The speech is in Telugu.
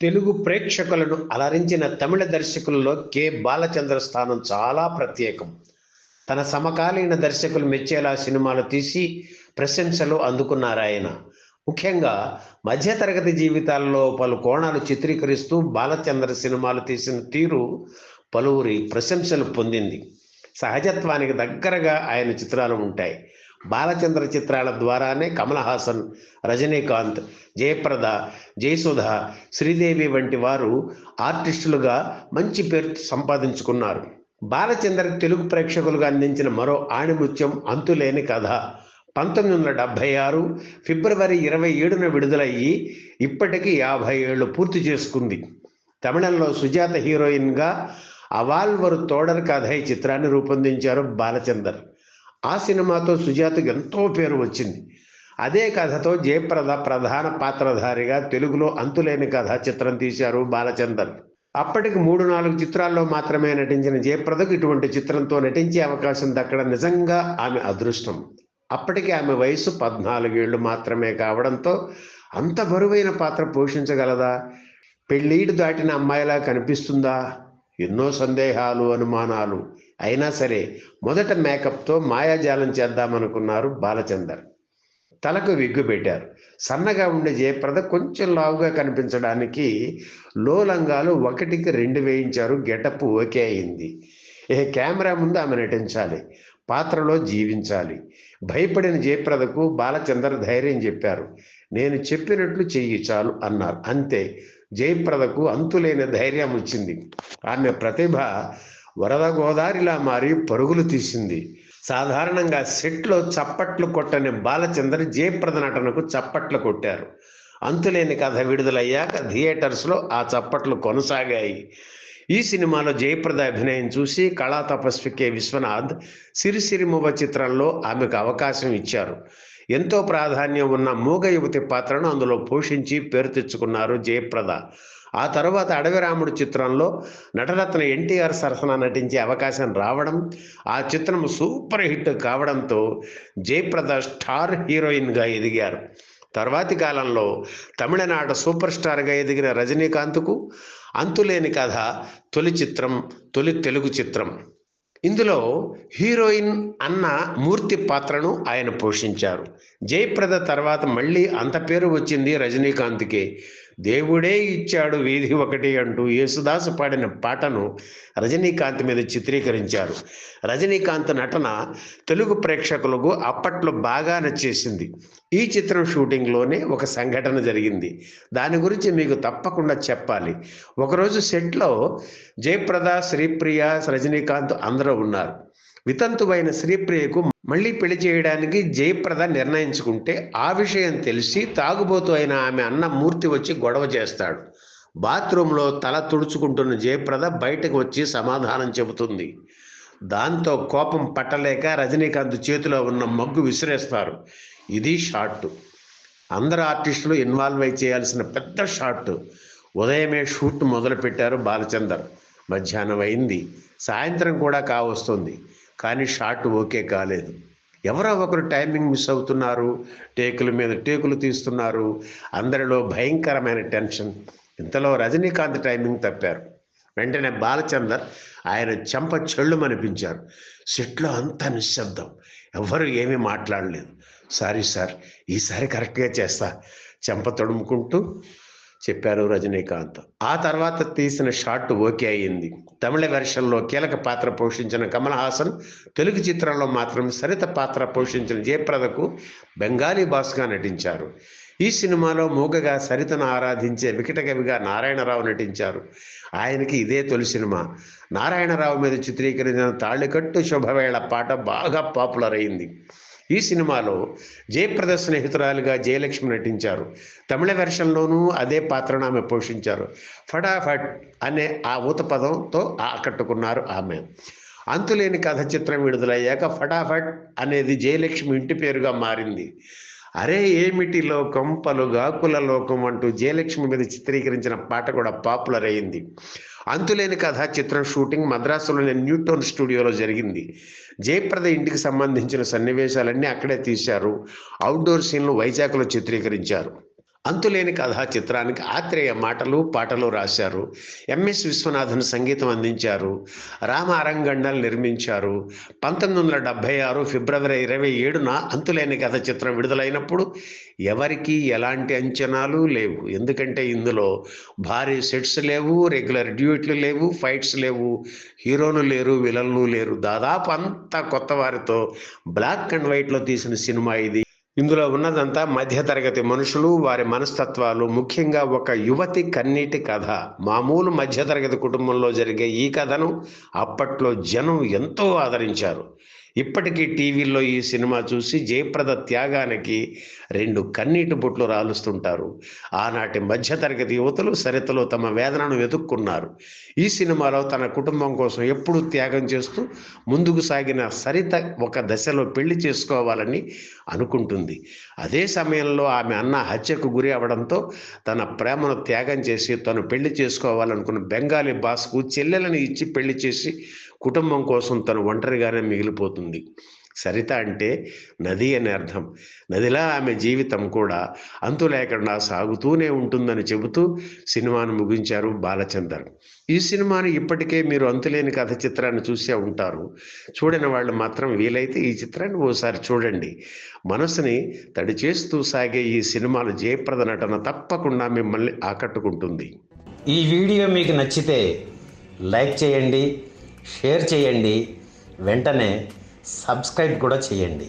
తెలుగు ప్రేక్షకులను అలరించిన తమిళ దర్శకులలో కె. బాలచంద్ర స్థానం చాలా ప్రత్యేకం. తన సమకాలీన దర్శకులు మెచ్చేలా సినిమాలు తీసి ప్రశంసలు అందుకున్నారాయన. ముఖ్యంగా మధ్యతరగతి జీవితాల్లో పలు కోణాలు చిత్రీకరిస్తూ బాలచంద్ర సినిమాలు తీసిన తీరు పలువురి ప్రశంసలు పొందింది. సహజత్వానికి దగ్గరగా ఆయన చిత్రాలు ఉంటాయి. బాలచంద్ర చిత్రాల ద్వారానే కమల్ హాసన్, రజనీకాంత్, జయప్రద, జయసుధ, శ్రీదేవి వంటి వారు ఆర్టిస్టులుగా మంచి పేరు సంపాదించుకున్నారు. బాలచంద్ర తెలుగు ప్రేక్షకులుగా అందించిన మరో ఆణిముత్యం అంతులేని కథ 1976 ఫిబ్రవరి 27న విడుదలయ్యి ఇప్పటికీ 50 ఏళ్లు పూర్తి చేసుకుంది. తమిళంలో సుజాత హీరోయిన్గా అవాల్వరు తోడర్ కథై చిత్రాన్ని రూపొందించారు బాలచందర్. ఆ సినిమాతో సుజాతకు ఎంతో పేరు వచ్చింది. అదే కథతో జయప్రద ప్రధాన పాత్రధారిగా తెలుగులో అంతులేని కథ చిత్రం తీశారు బాలచందర్. అప్పటికి 3-4 చిత్రాల్లో మాత్రమే నటించిన జయప్రదకు ఇటువంటి చిత్రంతో నటించే అవకాశం దక్కడం నిజంగా ఆమె అదృష్టం. అప్పటికి ఆమె వయసు 14 ఏళ్లు మాత్రమే కావడంతో అంత బరువైన పాత్ర పోషించగలదా? పెళ్ళీడు దాటిన అమ్మాయిలా కనిపిస్తుందా? ఎన్నో సందేహాలు, అనుమానాలు. అయినా సరే మొదట మేకప్తో మాయాజాలం చేద్దామనుకున్నారు బాలచందర్. తలకు విగ్గు పెట్టారు. సన్నగా ఉండే జయప్రద కొంచెం లావుగా కనిపించడానికి లోలంగాలు 1కి 2 వేయించారు. గెటప్ ఓకే అయింది. కెమెరా ముందు ఆమె నటించాలి, పాత్రలో జీవించాలి. భయపడిన జయప్రదకు బాలచందర్ ధైర్యం చెప్పారు. నేను చెప్పినట్లు చెయ్యి చాలు అన్నారు. అంతే, జయప్రదకు అంతులేని ధైర్యం వచ్చింది. ఆమె ప్రతిభ వరద గోదారిలా మారి పరుగులు తీసింది. సాధారణంగా సెట్లో చప్పట్లు కొట్టని బాలచందర్ జయప్రద నటనకు చప్పట్లు కొట్టారు. అంతులేని కథ విడుదలయ్యాక థియేటర్స్లో ఆ చప్పట్లు కొనసాగాయి. ఈ సినిమాలో జయప్రద అభినయం చూసి కళా తపస్వి కె. విశ్వనాథ్ సిరిసిరిమువ్వ చిత్రంలో ఆమెకు అవకాశం ఇచ్చారు. ఎంతో ప్రాధాన్యం ఉన్న మూగ యువతి పాత్రను అందులో పోషించి పేరు తెచ్చుకున్నారు జయప్రద. ఆ తర్వాత అడవి రాముడు చిత్రంలో నటరత్న ఎన్టీఆర్ సరసన నటించే అవకాశం రావడం, ఆ చిత్రం సూపర్ హిట్ కావడంతో జయప్రద స్టార్ హీరోయిన్గా ఎదిగారు. తర్వాతి కాలంలో తమిళనాడు సూపర్ స్టార్గా ఎదిగిన రజనీకాంత్కు అంతులేని కథ తొలి తెలుగు చిత్రం. ఇందులో హీరోయిన్ అన్న మూర్తి పాత్రను ఆయన పోషించారు. జయప్రద తర్వాత మళ్ళీ అంత పేరు వచ్చింది రజనీకాంత్కే. దేవుడే ఇచ్చాడు వీధి ఒకటి అంటూ యేసుదాసు పాడిన పాటను రజనీకాంత్ మీద చిత్రీకరించారు. రజనీకాంత్ నటన తెలుగు ప్రేక్షకులకు అప్పట్లో బాగా నచ్చేసింది. ఈ చిత్రం షూటింగ్లోనే ఒక సంఘటన జరిగింది. దాని గురించి మీకు తప్పకుండా చెప్పాలి. ఒకరోజు సెట్లో జయప్రద, శ్రీప్రియ, రజనీకాంత్ అందరూ ఉన్నారు. వితంతువైన శ్రీప్రియకు మళ్ళీ పెళ్లి చేయడానికి జయప్రద నిర్ణయించుకుంటే ఆ విషయం తెలిసి తాగుబోతు అయిన ఆమె అన్న మూర్తి వచ్చి గొడవ చేస్తాడు. బాత్రూంలో తల తుడుచుకుంటున్న జయప్రద బయటకు వచ్చి సమాధానం చెబుతుంది. దాంతో కోపం పట్టలేక రజనీకాంత్ చేతిలో ఉన్న మగ్గు విసిరేస్తారు. ఇది షాట్. అందరు ఆర్టిస్టులు ఇన్వాల్వ్ అయి చేయాల్సిన పెద్ద షాట్. ఉదయమే షూట్ మొదలుపెట్టారు బాలచందర్. మధ్యాహ్నం అయింది, సాయంత్రం కూడా కావస్తుంది. కానీ షాట్ ఓకే కాలేదు. ఎవరో ఒకరు టైమింగ్ మిస్ అవుతున్నారు, టేకుల మీద టేకులు తీస్తున్నారు. అందరిలో భయంకరమైన టెన్షన్. ఇంతలో రజనీకాంత్ టైమింగ్ తప్పారు. వెంటనే బాలచందర్ ఆయన చెంప చెళ్ళుమనిపించారు. సెట్లో అంతా నిశ్శబ్దం. ఎవరు ఏమీ మాట్లాడలేదు. సారీ సార్, ఈసారి కరెక్ట్గా చేస్తా చెంప తడుముకుంటూ చెప్పారు రజనీకాంత్. ఆ తర్వాత తీసిన షాట్ ఓకే అయ్యింది. తమిళ వెర్షన్లో కీలక పాత్ర పోషించిన కమల్ హాసన్, తెలుగు చిత్రంలో మాత్రం సరిత పాత్ర పోషించిన జయప్రదకు బెంగాలీ బాస్గా నటించారు. ఈ సినిమాలో మూగగా సరితను ఆరాధించే వికటకవిగా నారాయణరావు నటించారు. ఆయనకి ఇదే తొలి సినిమా. నారాయణరావు మీద చిత్రీకరించిన తాళికట్టు శుభవేళ పాట బాగా పాపులర్ అయింది. ఈ సినిమాలో జయప్రద స్నేహితురాలుగా జయలక్ష్మి నటించారు. తమిళ వెర్షన్లోనూ అదే పాత్రను ఆమె పోషించారు. ఫటాఫట్ అనే ఆ ఊత పదంతో ఆకట్టుకున్నారు ఆమె. అంతులేని కథ చిత్రం విడుదలయ్యాక ఫటాఫట్ అనేది జయలక్ష్మి ఇంటి పేరుగా మారింది. అరే ఏమిటి లోకం, పలుగాకుల లోకం అంటూ జయలక్ష్మి మీద చిత్రీకరించిన పాట కూడా పాపులర్ అయింది. అంతులేని కథ చిత్రం షూటింగ్ మద్రాసులోని న్యూటౌన్ స్టూడియోలో జరిగింది. జయప్రద ఇంటికి సంబంధించిన సన్నివేశాలన్నీ అక్కడే తీశారు. అవుట్డోర్ సీన్లు వైజాగ్లో చిత్రీకరించారు. అంతులేని కథా చిత్రానికి ఆత్రేయ మాటలు పాటలు రాశారు. ఎంఎస్ విశ్వనాథన్ సంగీతం అందించారు. రామ అరంగండల్ నిర్మించారు. 1976 ఫిబ్రవరి 27న అంతులేని కథ చిత్రం విడుదలైనప్పుడు ఎవరికీ ఎలాంటి అంచనాలు లేవు. ఎందుకంటే ఇందులో భారీ సెట్స్ లేవు, రెగ్యులర్ డ్యూట్లు లేవు, ఫైట్స్ లేవు, హీరోలు లేరు, విలన్లు లేరు. దాదాపు అంతా కొత్త వారితో బ్లాక్ అండ్ వైట్లో తీసిన సినిమా ఇది. ఇందులో ఉన్నదంతా మధ్యతరగతి మనుషులు, వారి మనస్తత్వాలు, ముఖ్యంగా ఒక యువతి కన్నీటి కథ. మామూలు మధ్యతరగతి కుటుంబంలో జరిగే ఈ కథను అప్పట్లో జనం ఎంతో ఆదరించారు. ఇప్పటికీ టీవీల్లో ఈ సినిమా చూసి జయప్రద త్యాగానికి 2 కన్నీటి బొట్లు రాలుస్తుంటారు. ఆనాటి మధ్యతరగతి యువతులు సరితలో తమ వేదనను వెతుక్కున్నారు. ఈ సినిమాలో తన కుటుంబం కోసం ఎప్పుడూ త్యాగం చేస్తూ ముందుకు సాగిన సరిత ఒక దశలో పెళ్లి చేసుకోవాలని అనుకుంటుంది. అదే సమయంలో ఆమె అన్న హత్యకు గురి అవడంతో తన ప్రేమను త్యాగం చేసి తను పెళ్లి చేసుకోవాలనుకున్న బెంగాలీ బాస్కు చెల్లెలను ఇచ్చి పెళ్లి చేసి కుటుంబం కోసం తను ఒంటరిగానే మిగిలిపోతుంది. సరిత అంటే నది అని అర్థం. నదిలా ఆమె జీవితం కూడా అంతు లేకుండా సాగుతూనే ఉంటుందని చెబుతూ సినిమాను ముగించారు బాలచందర్. ఈ సినిమాను ఇప్పటికే మీరు అంతులేని కథ చిత్రాన్ని చూసే ఉంటారు. చూడని వాళ్ళు మాత్రం వీలైతే ఈ చిత్రాన్ని ఓసారి చూడండి. మనసుని తడి చేస్తూ సాగే ఈ సినిమాలో జయప్రద నటన తప్పకుండా మిమ్మల్ని ఆకట్టుకుంటుంది. ఈ వీడియో మీకు నచ్చితే లైక్ చేయండి, షేర్ చేయండి, వెంటనే సబ్స్క్రైబ్ కూడా చేయండి.